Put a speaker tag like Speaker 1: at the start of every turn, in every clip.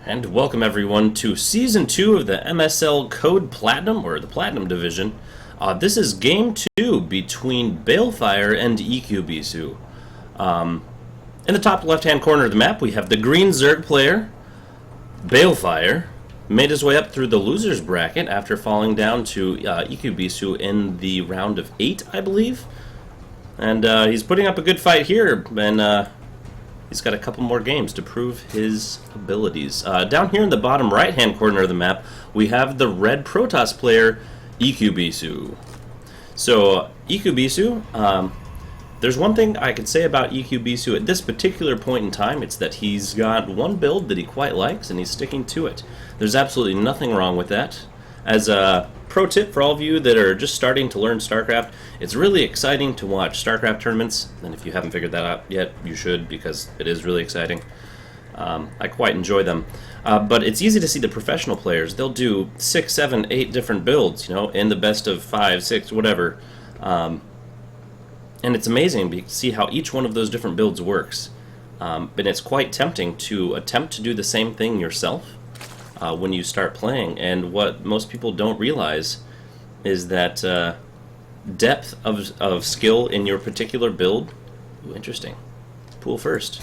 Speaker 1: And welcome everyone to Season 2 of the MSL Code Platinum, or the Platinum Division. This is Game 2 between Balefire and EQBisu. In the top left-hand corner of the map, we have the green Zerg player, Balefire, made his way up through the loser's bracket after falling down to EQBisu in the round of 8, I believe. And he's putting up a good fight here, and he's got a couple more games to prove his abilities. Down here in the bottom right-hand corner of the map, we have the red Protoss player, EQBisu. So, EQBisu, there's one thing I could say about EQBisu at this particular point in time. It's that he's got one build that he quite likes, and he's sticking to it. There's absolutely nothing wrong with that. As a pro tip for all of you that are just starting to learn Starcraft, it's really exciting to watch Starcraft tournaments, and if you haven't figured that out yet, you should, because it is really exciting. I quite enjoy them. But it's easy to see the professional players. They'll do 6, 7, 8 different builds, you know, in the best of 5, 6, whatever. And it's amazing to see how each one of those different builds works. But it's quite tempting to attempt to do the same thing yourself when you start playing. And what most people don't realize is that depth of skill in your particular build. Ooh, interesting. Pool first.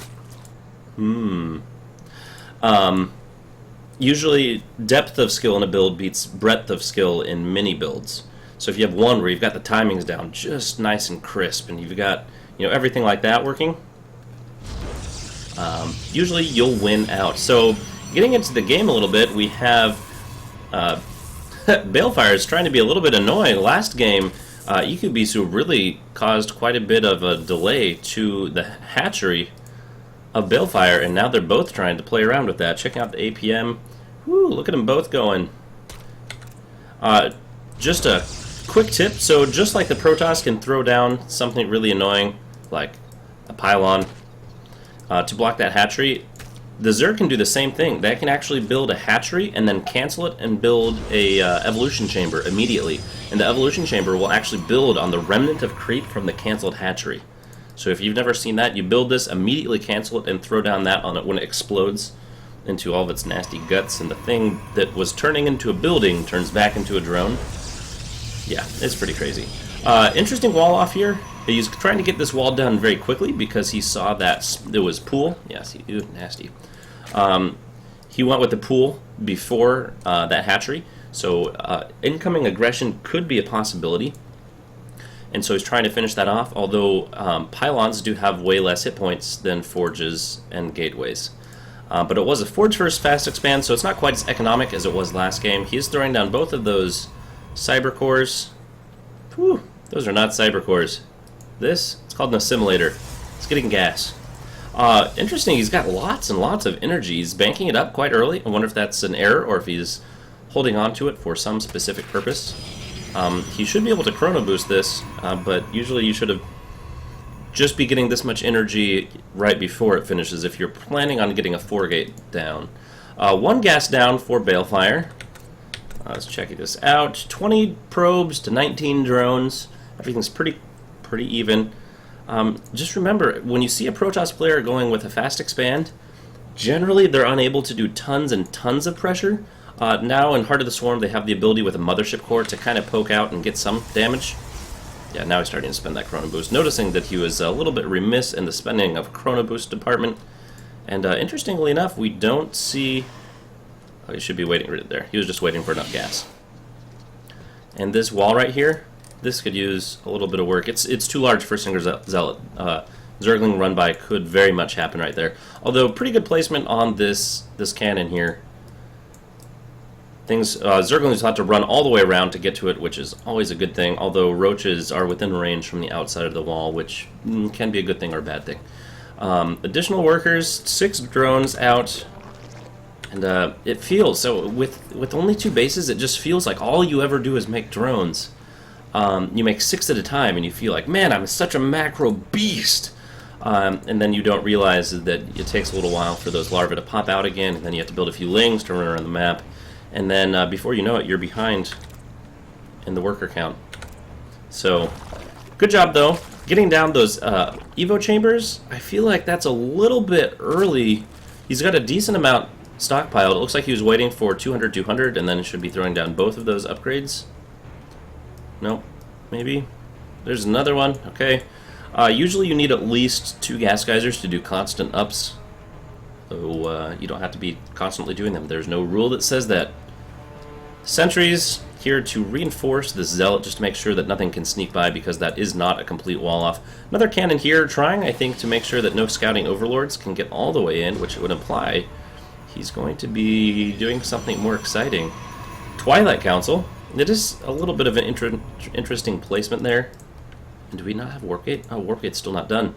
Speaker 1: Usually depth of skill in a build beats breadth of skill in many builds. So if you have one where you've got the timings down just nice and crisp, and you've got, you know, everything like that working, usually you'll win out. So getting into the game a little bit, we have Balefire is trying to be a little bit annoying. Last game, EQBisu really caused quite a bit of a delay to the hatchery of Balefire, and now they're both trying to play around with that. Checking out the APM. Woo, look at them both going. Just a quick tip, so just like the Protoss can throw down something really annoying, like a pylon, to block that hatchery, the Zerg can do the same thing. They can actually build a hatchery and then cancel it and build a evolution chamber immediately. And the evolution chamber will actually build on the remnant of creep from the canceled hatchery. So if you've never seen that, you build this, immediately cancel it, and throw down that on it when it explodes into all of its nasty guts, and the thing that was turning into a building turns back into a drone. Yeah, it's pretty crazy. Interesting wall off here. He's trying to get this wall done very quickly because he saw that there was pool. Yes, ew, nasty. He went with the pool before that hatchery, so incoming aggression could be a possibility. And so he's trying to finish that off, although pylons do have way less hit points than forges and gateways. But it was a forge first fast expand, so it's not quite as economic as it was last game. He's throwing down both of those cyber cores. Whew, those are not cyber cores. This, it's called an assimilator. It's getting gas. Interesting, he's got lots and lots of energy. He's banking it up quite early. I wonder if that's an error or if he's holding on to it for some specific purpose. He should be able to chrono boost this, but usually you should have just be getting this much energy right before it finishes if you're planning on getting a 4-gate down. 1 gas down for Balefire. Let's check this out. 20 probes to 19 drones. Everything's pretty even. Just remember, when you see a Protoss player going with a fast expand, generally they're unable to do tons and tons of pressure. Now in Heart of the Swarm they have the ability with a mothership core to kind of poke out and get some damage. Yeah, now he's starting to spend that chrono boost, noticing that he was a little bit remiss in the spending of chrono boost department. And interestingly enough, we don't see... Oh, he should be waiting right there. He was just waiting for enough gas. And this wall right here, this could use a little bit of work. It's too large for Singer Zealot. Zergling run by could very much happen right there. Although pretty good placement on this cannon here. Zerglings will have to run all the way around to get to it, which is always a good thing, although roaches are within range from the outside of the wall, which can be a good thing or a bad thing. Additional workers, 6 drones out, and it feels, so with only 2 bases, it just feels like all you ever do is make drones. You make 6 at a time, and you feel like, man, I'm such a macro beast! And then you don't realize that it takes a little while for those larvae to pop out again, and then you have to build a few lings to run around the map. And then before you know it, you're behind in the worker count. So, good job though. Getting down those Evo chambers, I feel like that's a little bit early. He's got a decent amount stockpiled. It looks like he was waiting for 200, 200, and then should be throwing down both of those upgrades. Nope, maybe. There's another one. Okay. Usually you need at least 2 gas geysers to do constant ups. So you don't have to be constantly doing them. There's no rule that says that. Sentries here to reinforce the zealot, just to make sure that nothing can sneak by, because that is not a complete wall off. Another cannon here trying, I think, to make sure that no scouting overlords can get all the way in, which would imply he's going to be doing something more exciting. Twilight Council. It is a little bit of an interesting placement there. And do we not have Warp Gate? Oh, Warp Gate's still not done.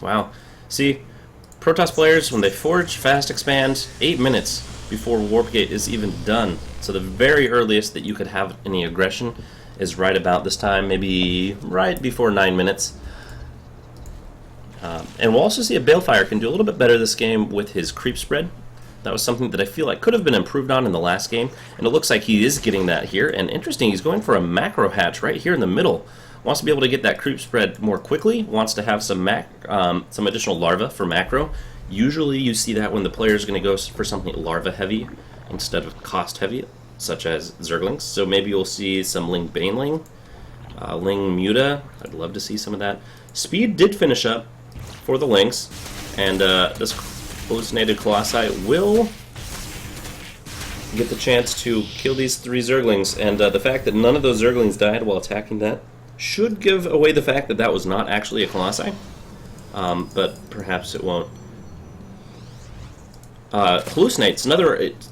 Speaker 1: Wow. See, Protoss players, when they forge, fast expand, 8 minutes before Warp Gate is even done. So the very earliest that you could have any aggression is right about this time, maybe right before 9 minutes. And we'll also see a Balefire can do a little bit better this game with his creep spread. That was something that I feel like could have been improved on in the last game, and it looks like he is getting that here. And interesting, he's going for a macro hatch right here in the middle. Wants to be able to get that creep spread more quickly, wants to have some additional larva for macro. Usually you see that when the player is going to go for something larva heavy instead of cost heavy, such as Zerglings. So maybe you'll see some Ling Baneling, Ling Muta. I'd love to see some of that. Speed did finish up for the Lings, and this hallucinated Colossi will get the chance to kill these 3 Zerglings, and the fact that none of those Zerglings died while attacking that should give away the fact that that was not actually a Colossi, but perhaps it won't. Hallucinates,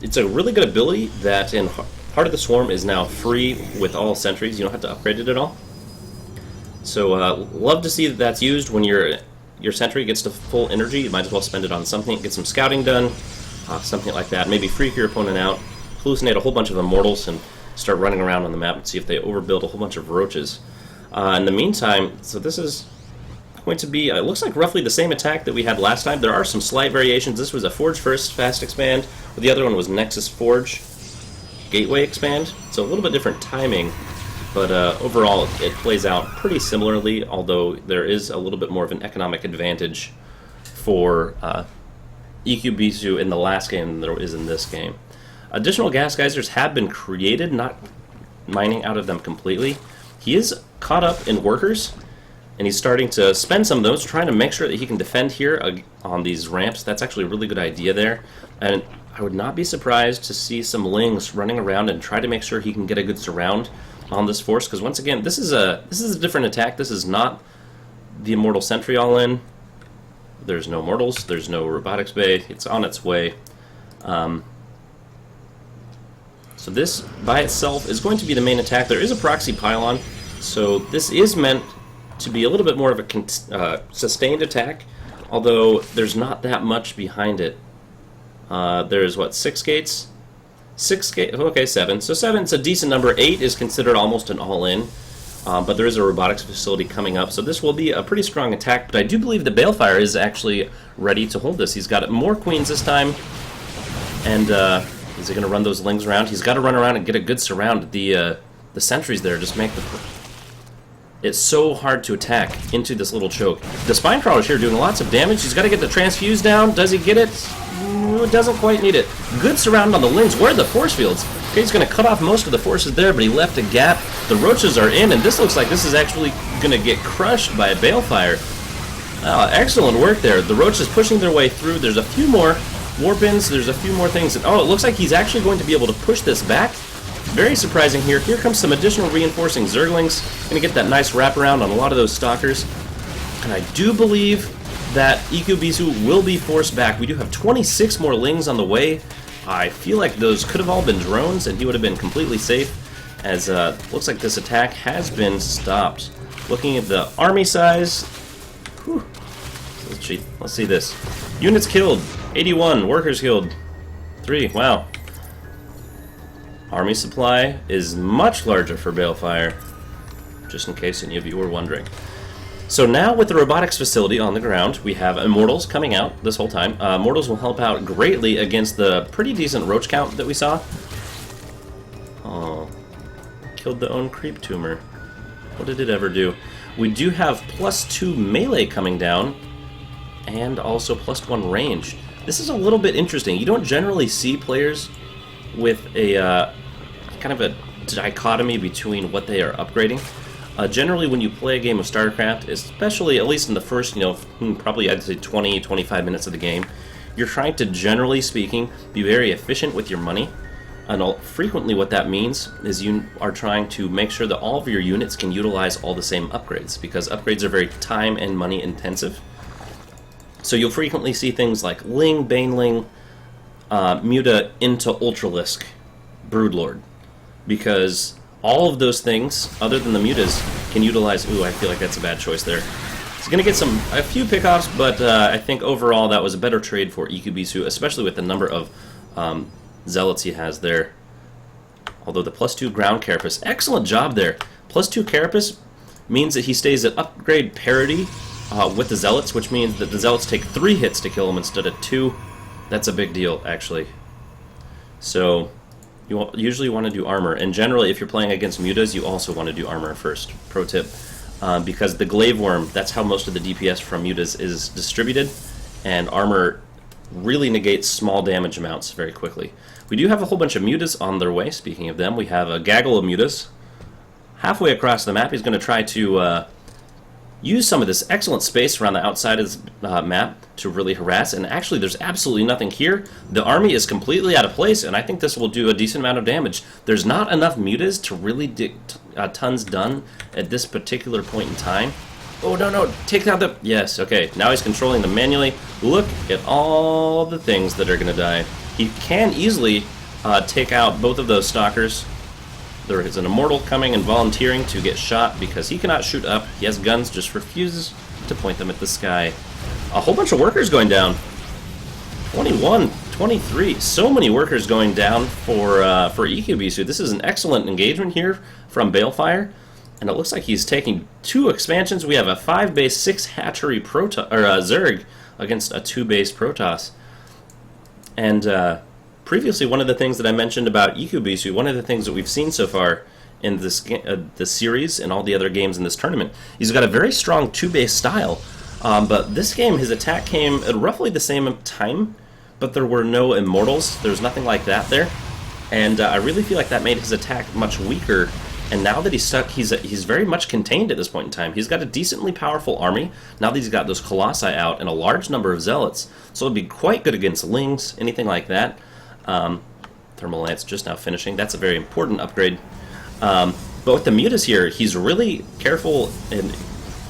Speaker 1: it's a really good ability that in Heart of the Swarm is now free with all sentries. You don't have to upgrade it at all. So love to see that that's used when your sentry gets to full energy. You might as well spend it on something, get some scouting done, something like that. Maybe freak your opponent out, hallucinate a whole bunch of immortals, and start running around on the map and see if they overbuild a whole bunch of roaches. In the meantime, so this is going to be, it looks like roughly the same attack that we had last time. There are some slight variations. This was a Forge First Fast Expand, but the other one was Nexus Forge Gateway Expand. So a little bit different timing, but overall it plays out pretty similarly, although there is a little bit more of an economic advantage for EQBisu in the last game than there is in this game. Additional gas geysers have been created, not mining out of them completely. He is caught up in workers, and he's starting to spend some of those, trying to make sure that he can defend here on these ramps. That's actually a really good idea there. And I would not be surprised to see some Lings running around and try to make sure he can get a good surround on this force, because once again, this is a different attack. This is not the Immortal Sentry all in. There's no mortals, there's no robotics bay. It's on its way. So this by itself is going to be the main attack. There is a proxy pylon, so this is meant to be a little bit more of a sustained attack, although there's not that much behind it. There's, what, 6 gates? 6 gates, okay, 7. So 7's a decent number. 8 is considered almost an all-in, but there is a robotics facility coming up, so this will be a pretty strong attack, but I do believe that Balefire is actually ready to hold this. He's got more queens this time, and is he going to run those Lings around? He's got to run around and get a good surround. The sentries there just make the... It's so hard to attack into this little choke. The Spine Crawler's here doing lots of damage. He's got to get the transfuse down. Does he get it? Doesn't quite need it. Good surround on the Lings. Where are the force fields? Okay, he's going to cut off most of the forces there, but he left a gap. The roaches are in, and this looks like this is actually going to get crushed by a Balefire. Oh, excellent work there. The roaches pushing their way through. There's a few more warp-ins. There's a few more things. Oh, it looks like he's actually going to be able to push this back. Very surprising here. Here comes some additional reinforcing Zerglings. Going to get that nice wraparound on a lot of those Stalkers. And I do believe that EQBisu will be forced back. We do have 26 more Lings on the way. I feel like those could have all been drones, and he would have been completely safe, as looks like this attack has been stopped. Looking at the army size, whew, let's see this. Units killed, 81. Workers killed, 3. Wow. Army supply is much larger for Balefire, just in case any of you were wondering. So now with the robotics facility on the ground, we have Immortals coming out this whole time. Immortals will help out greatly against the pretty decent roach count that we saw. Oh, killed the own creep tumor. What did it ever do? We do have +2 melee coming down, and also +1 range. This is a little bit interesting. You don't generally see players with a kind of a dichotomy between what they are upgrading. Generally, when you play a game of Starcraft, especially at least in the first, probably I'd say 20, 25 minutes of the game, you're trying to, generally speaking, be very efficient with your money. And frequently what that means is you are trying to make sure that all of your units can utilize all the same upgrades, because upgrades are very time and money intensive. So you'll frequently see things like Ling, Baneling, Muta into Ultralisk, Broodlord, because all of those things, other than the Mutas, can utilize... Ooh, I feel like that's a bad choice there. He's going to get a few pickoffs, but I think overall that was a better trade for EQBisu, especially with the number of Zealots he has there. Although the +2 ground carapace, excellent job there. +2 carapace means that he stays at upgrade parity with the Zealots, which means that the Zealots take 3 hits to kill him instead of 2. That's a big deal, actually. So you usually want to do armor, and generally if you're playing against mutas, you also want to do armor first. Pro tip. Because the glaive worm, that's how most of the DPS from mutas is distributed, and armor really negates small damage amounts very quickly. We do have a whole bunch of mutas on their way. Speaking of them, we have a gaggle of mutas halfway across the map. He's going to try to use some of this excellent space around the outside of this map to really harass, and actually there's absolutely nothing here. The army is completely out of place, and I think this will do a decent amount of damage. There's not enough mutas to really get tons done at this particular point in time. Oh, no, take out the... Yes, okay, now he's controlling them manually. Look at all the things that are going to die. He can easily take out both of those stalkers. There is an immortal coming and volunteering to get shot because he cannot shoot up. He has guns, just refuses to point them at the sky. A whole bunch of workers going down. 21, 23. So many workers going down for EQBisu. This is an excellent engagement here from Balefire. And it looks like he's taking 2 expansions. We have a 5-base, 6-hatchery Zerg against a 2-base Protoss. And previously, one of the things that I mentioned about EQBisu, one of the things that we've seen so far in this series and all the other games in this tournament, he's got a very strong 2-base style. But this game, his attack came at roughly the same time, but there were no immortals. There's nothing like that there. And I really feel like that made his attack much weaker. And now that he's stuck, he's very much contained at this point in time. He's got a decently powerful army, now that he's got those Colossi out and a large number of Zealots. So it'll be quite good against Lings, anything like that. Thermal Lance just now finishing. That's a very important upgrade. But with the Mutas here, he's really careful and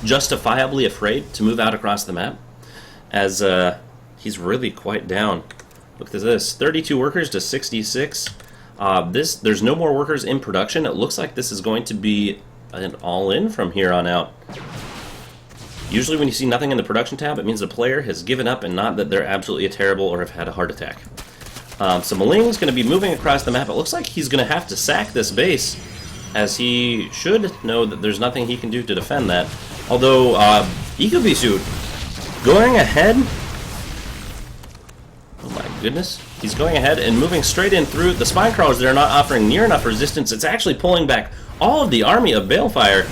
Speaker 1: justifiably afraid to move out across the map, as he's really quite down. Look at this, 32 workers to 66. There's no more workers in production. It looks like this is going to be an all-in from here on out. Usually when you see nothing in the production tab, it means the player has given up and not that they're absolutely terrible or have had a heart attack. So Maling's going to be moving across the map. It looks like he's going to have to sack this base, as he should know that there's nothing he can do to defend that. Although, EQBisu going ahead... Oh my goodness. He's going ahead and moving straight in through. The spine crawlers that are not offering near enough resistance. It's actually pulling back all of the army of Balefire.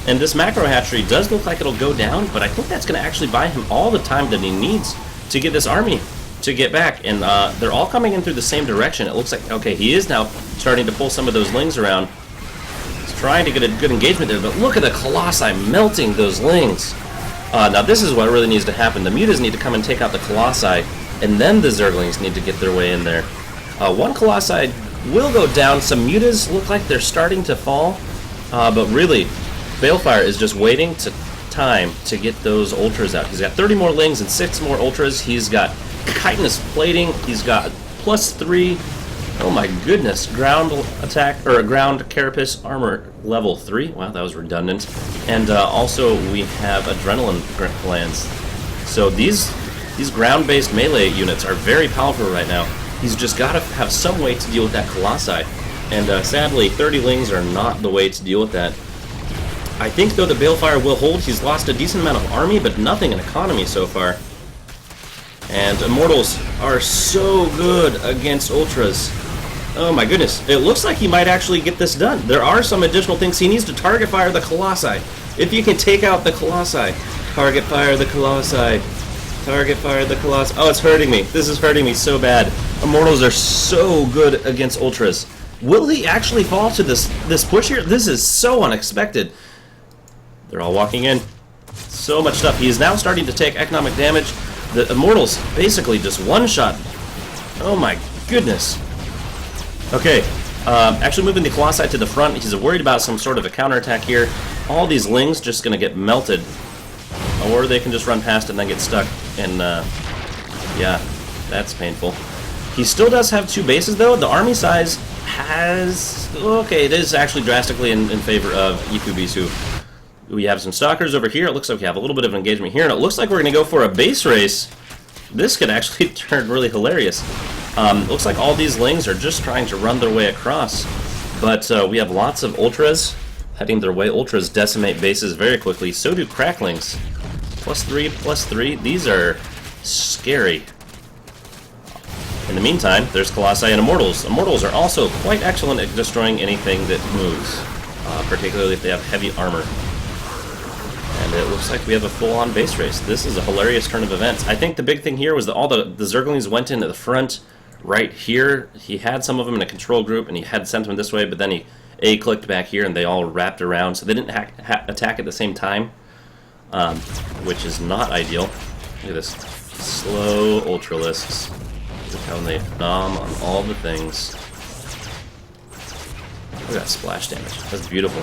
Speaker 1: And this macro hatchery does look like it'll go down, but I think that's going to actually buy him all the time that he needs to get this army to get back. And they're all coming in through the same direction. It looks like, okay, he is now starting to pull some of those Lings around. He's trying to get a good engagement there, but look at the Colossi melting those Lings. Now this is what really needs to happen. The Mutas need to come and take out the Colossi, and then the Zerglings need to get their way in there. One Colossi will go down. Some Mutas look like they're starting to fall, but really, Balefire is just waiting time to get those Ultras out. He's got 30 more Lings and 6 more Ultras. He's got Chitinous Plating. He's got +3. Oh my goodness, ground attack, or ground carapace armor level 3. Wow, that was redundant. And also we have adrenaline glands. So these ground-based melee units are very powerful right now. He's just got to have some way to deal with that Colossi. And sadly, 30 Lings are not the way to deal with that. I think, though, the Balefire will hold. He's lost a decent amount of army, but nothing in economy so far. And Immortals are so good against Ultras. Oh my goodness. It looks like he might actually get this done. There are some additional things. He needs to target fire the Colossi. If you can take out the Colossi, target fire the Colossi. Target fire the Colossus. Oh, it's hurting me. This is hurting me so bad. Immortals are so good against Ultras. Will he actually fall to this push here? This is so unexpected. They're all walking in. So much stuff. He is now starting to take economic damage. The Immortals basically just one-shot. Oh my goodness. Okay, actually moving the Colossi to the front. He's worried about some sort of a counterattack here. All these Lings just going to get melted. Or they can just run past and then get stuck. And, yeah, that's painful. He still does have 2 bases, though. The army size has... Okay, it is actually drastically in favor of EQBisu. We have some Stalkers over here. It looks like we have a little bit of engagement here. And it looks like we're going to go for a base race. This could actually turn really hilarious. Looks like all these Lings are just trying to run their way across. But we have lots of Ultras heading their way. Ultras decimate bases very quickly. So do Cracklings. +3, +3. These are scary. In the meantime, there's Colossi and Immortals. Immortals are also quite excellent at destroying anything that moves, particularly if they have heavy armor. And it looks like we have a full-on base race. This is a hilarious turn of events. I think the big thing here was that all the Zerglings went into the front right here. He had some of them in a control group, and he had sent them this way, but then he A-clicked back here, and they all wrapped around, so they didn't attack at the same time, which is not ideal. Look at this. Slow Ultralisks. Look how they nom on all the things. Look at that splash damage. That's beautiful.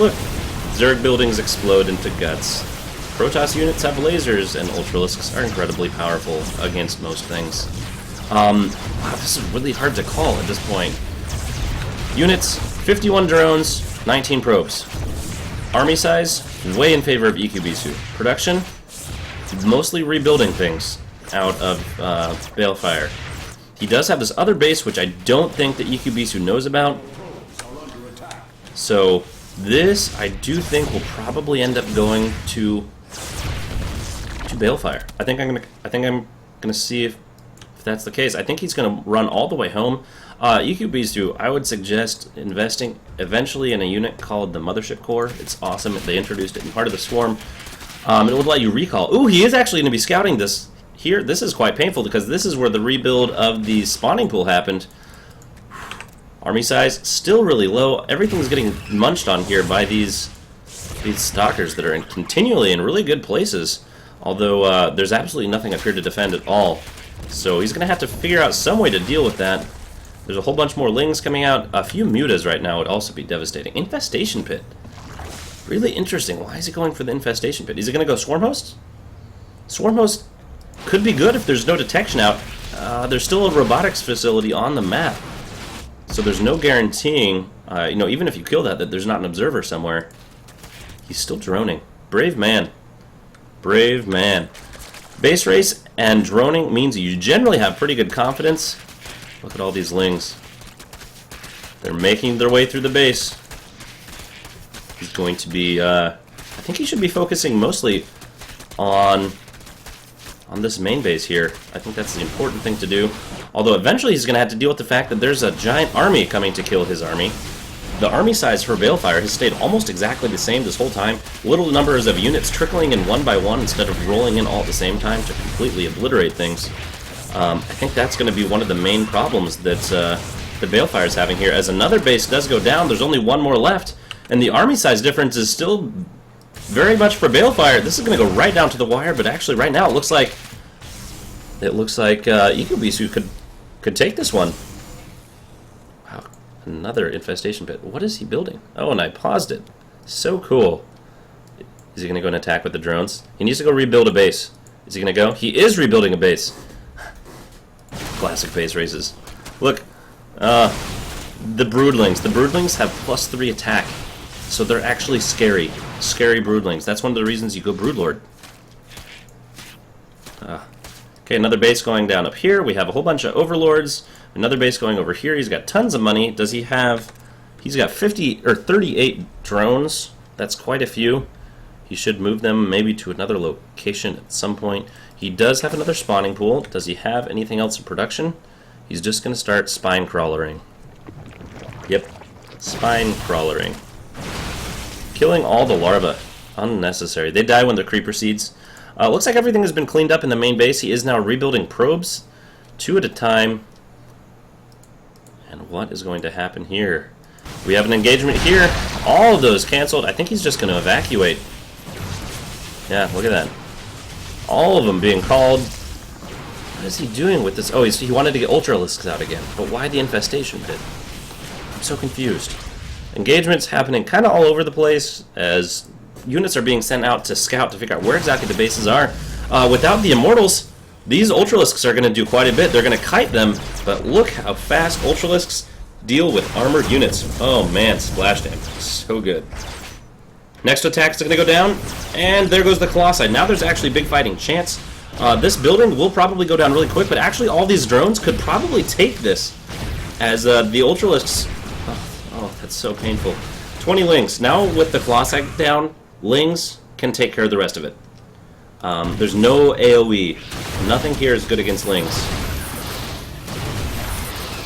Speaker 1: Look. Zerg buildings explode into guts. Protoss units have lasers, and Ultralisks are incredibly powerful against most things. Wow, this is really hard to call at this point. Units, 51 drones, 19 probes. Army size, way in favor of EQBisu. Production, mostly rebuilding things out of Balefire. He does have this other base, which I don't think that EQBisu knows about. So this, I do think, will probably end up going to Balefire. I think I'm gonna see if that's the case. I think he's gonna run all the way home. EQBisu, I would suggest investing eventually in a unit called the Mothership Core. It's awesome. They introduced it in part of the Swarm. It would let you recall. Ooh, he is actually going to be scouting this here. This is quite painful because this is where the rebuild of the spawning pool happened. Army size still really low. Everything's getting munched on here by these stalkers that are continually in really good places. Although there's absolutely nothing up here to defend at all. So he's going to have to figure out some way to deal with that. There's a whole bunch more Lings coming out. A few Mutas right now would also be devastating. Infestation Pit. Really interesting. Why is he going for the Infestation Pit? Is he going to go Swarm Host? Swarm Host could be good if there's no detection out. There's still a robotics facility on the map. So there's no guaranteeing, even if you kill that there's not an observer somewhere. He's still droning. Brave man. Brave man. Base race and droning means you generally have pretty good confidence. Look at all these Lings. They're making their way through the base. He's going to be, I think he should be focusing mostly on this main base here. I think that's the important thing to do. Although eventually he's going to have to deal with the fact that there's a giant army coming to kill his army. The army size for Balefire has stayed almost exactly the same this whole time. Little numbers of units trickling in one by one instead of rolling in all at the same time to completely obliterate things. I think that's going to be one of the main problems that the Balefire is having here. As another base does go down, there's only one more left, and the army size difference is still very much for Balefire. This is going to go right down to the wire, but actually right now it looks like EQBisu could take this one. Wow, another infestation pit. What is he building? Oh, and I paused it. So cool. Is he going to go and attack with the drones? He needs to go rebuild a base. Is he going to go? He is rebuilding a base. Classic base races. Look, the Broodlings. The Broodlings have +3 attack, so they're actually scary. Scary Broodlings. That's one of the reasons you go Broodlord. Okay, another base going down up here. We have a whole bunch of Overlords. Another base going over here. He's got tons of money. Does he have... He's got 38 drones. That's quite a few. He should move them maybe to another location at some point. He does have another spawning pool. Does he have anything else in production? He's just going to start spine crawlering. Yep, spine crawlering. Killing all the larvae. Unnecessary. They die when they're creeper seeds. Looks like everything has been cleaned up in the main base. He is now rebuilding probes, 2 at a time. And what is going to happen here? We have an engagement here. All of those canceled. I think he's just going to evacuate. Yeah, look at that. All of them being called. What is he doing with this? Oh, he wanted to get Ultralisks out again. But why the infestation pit? I'm so confused. Engagements happening kind of all over the place as units are being sent out to scout to figure out where exactly the bases are. Without the Immortals, these Ultralisks are going to do quite a bit. They're going to kite them, but look how fast Ultralisks deal with armored units. Oh man, splash damage. So good. Next attack is going to go down, and there goes the Colossi. Now there's actually big fighting chance. This building will probably go down really quick, but actually all these drones could probably take this as the Ultralisks... Oh, that's so painful. 20 Lings. Now with the Colossi down, Lings can take care of the rest of it. There's no AoE. Nothing here is good against Lings.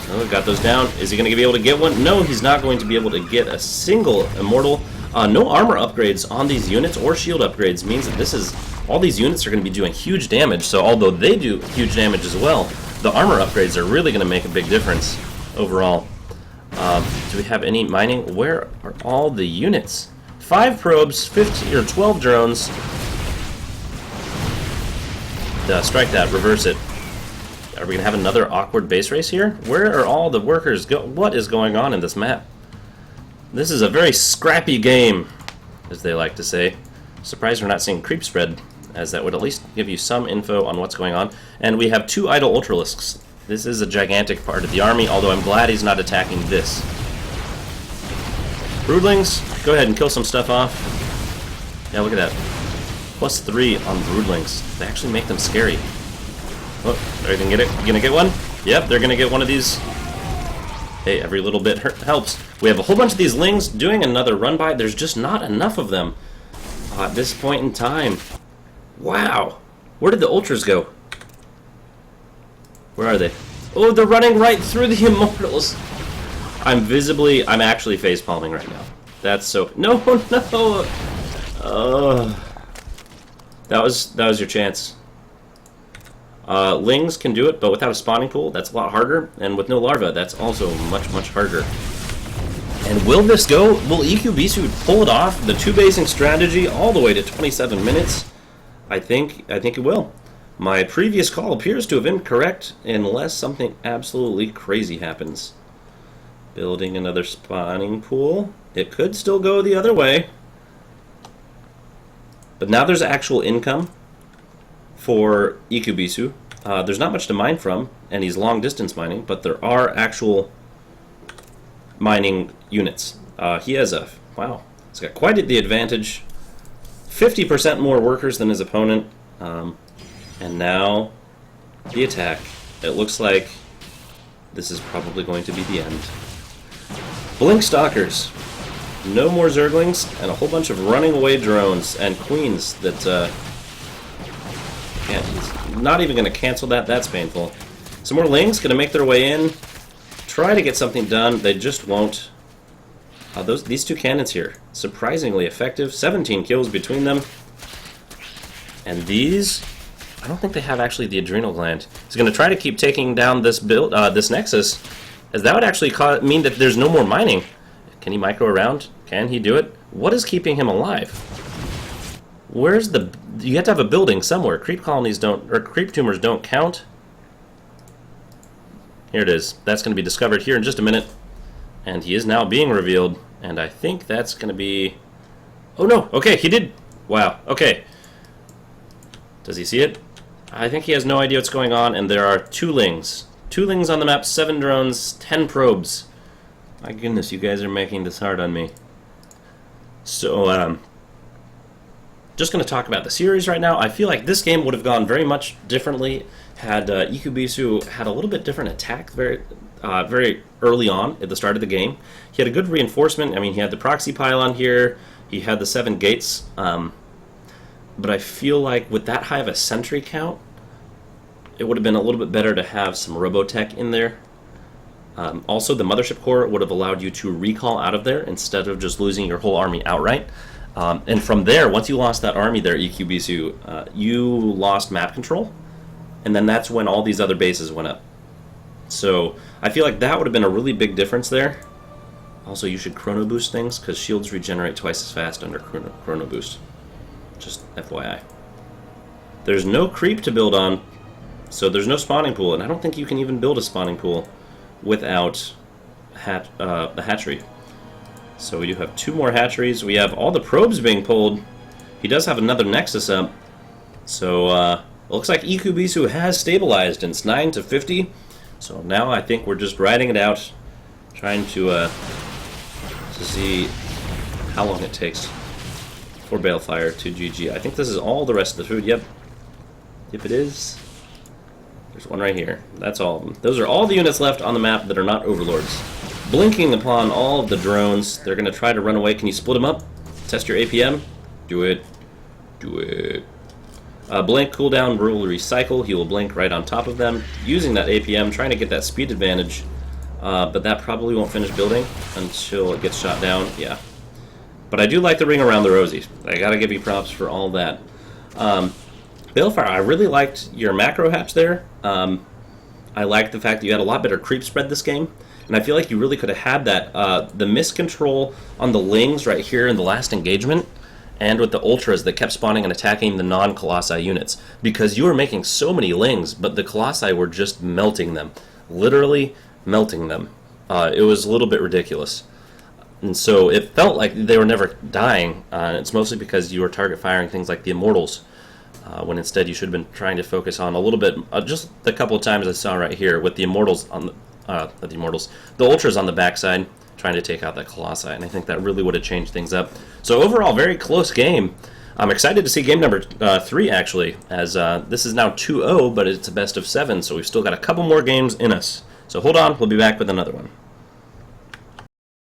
Speaker 1: Oh, got those down. Is he going to be able to get one? No, he's not going to be able to get a single Immortal. No armor upgrades on these units or shield upgrades means that all these units are going to be doing huge damage. So although they do huge damage as well, the armor upgrades are really going to make a big difference overall. Do we have any mining? Where are all the units? 5 probes, 15 or 12 drones. Strike that, reverse it. Are we going to have another awkward base race here? Where are all the workers what is going on in this map? This is a very scrappy game, as they like to say. Surprised we're not seeing creep spread, as that would at least give you some info on what's going on. And we have 2 idle Ultralisks. This is a gigantic part of the army, although I'm glad he's not attacking this. Broodlings, go ahead and kill some stuff off. Yeah, look at that. +3 on Broodlings. They actually make them scary. Oh, are they gonna get one? Yep, they're gonna get one of these. Hey, every little bit helps. We have a whole bunch of these Lings doing another run by. There's just not enough of them at this point in time. Wow. Where did the Ultras go? Where are they? Oh, they're running right through the Immortals. I'm actually facepalming right now. That's so... No, no! That was your chance. Lings can do it, but without a spawning pool, that's a lot harder. And with no larva, that's also much, much harder. And will this go? Will EQBisu pull it off? The 2-basing strategy all the way to 27 minutes? I think it will. My previous call appears to have been correct unless something absolutely crazy happens. Building another spawning pool. It could still go the other way. But now there's actual income for EQBisu. There's not much to mine from, and he's long distance mining, but there are actual mining units. He has wow, he's got quite the advantage. 50% more workers than his opponent. And now the attack. It looks like this is probably going to be the end. Blink Stalkers. No more Zerglings, and a whole bunch of running away drones and queens that he's not even going to cancel that. That's painful. Some more Lings going to make their way in. Try to get something done. They just won't. These 2 cannons here, surprisingly effective. 17 kills between them. And these, I don't think they have actually the adrenal gland. He's going to try to keep taking down this this Nexus, as that would actually mean that there's no more mining. Can he micro around? Can he do it? What is keeping him alive? Where's the... You have to have a building somewhere. Creep colonies don't... Or creep tumors don't count. Here it is. That's going to be discovered here in just a minute. And he is now being revealed. And I think that's going to be... Oh no! Okay, he did... Wow. Okay. Does he see it? I think he has no idea what's going on, and there are 2 Lings. 2 Lings on the map, 7 drones, 10 probes. My goodness, you guys are making this hard on me. So, just going to talk about the series right now. I feel like this game would have gone very much differently had EQBisu had a little bit different attack very early on at the start of the game. He had a good reinforcement. I mean, he had the proxy pylon here. He had the 7 gates. But I feel like with that high of a sentry count, it would have been a little bit better to have some Robotech in there. Also, the Mothership Core would have allowed you to recall out of there instead of just losing your whole army outright. And from there, once you lost that army there, EQBisu, you lost map control, and then that's when all these other bases went up. So I feel like that would have been a really big difference there. Also, you should chrono boost things, because shields regenerate twice as fast under chrono boost. Just FYI. There's no creep to build on, so there's no spawning pool, and I don't think you can even build a spawning pool without the hatchery. So we do have 2 more hatcheries. We have all the probes being pulled. He does have another Nexus up. So it looks like EQBisu has stabilized, and it's 9 to 50. So now I think we're just riding it out, trying to see how long it takes for Balefire to GG. I think this is all the rest of the food. Yep. Yep, it is. There's one right here. That's all of them. Those are all the units left on the map that are not overlords. Blinking upon all of the drones. They're going to try to run away. Can you split them up? Test your APM. Do it. Do it. Blink, cooldown, will recycle. He will blink right on top of them. Using that APM, trying to get that speed advantage. But that probably won't finish building until it gets shot down. Yeah. But I do like the ring around the rosies. I gotta give you props for all that. Balefire, I really liked your macro hatch there. I liked the fact that you had a lot better creep spread this game. And I feel like you really could have had that. The miscontrol on the Lings right here in the last engagement, and with the Ultras that kept spawning and attacking the non-Colossi units. Because you were making so many Lings, but the Colossi were just melting them. Literally melting them. It was a little bit ridiculous. And so it felt like they were never dying. It's mostly because you were target firing things like the Immortals. When instead you should have been trying to focus on a little bit, just the couple of times I saw right here with the Immortals on the Ultras on the backside, trying to take out that Colossi, and I think that really would have changed things up. So overall, very close game. I'm excited to see game number 3 actually, as this is now 2-0, but it's a best of 7, so we've still got a couple more games in us. So hold on, we'll be back with another one.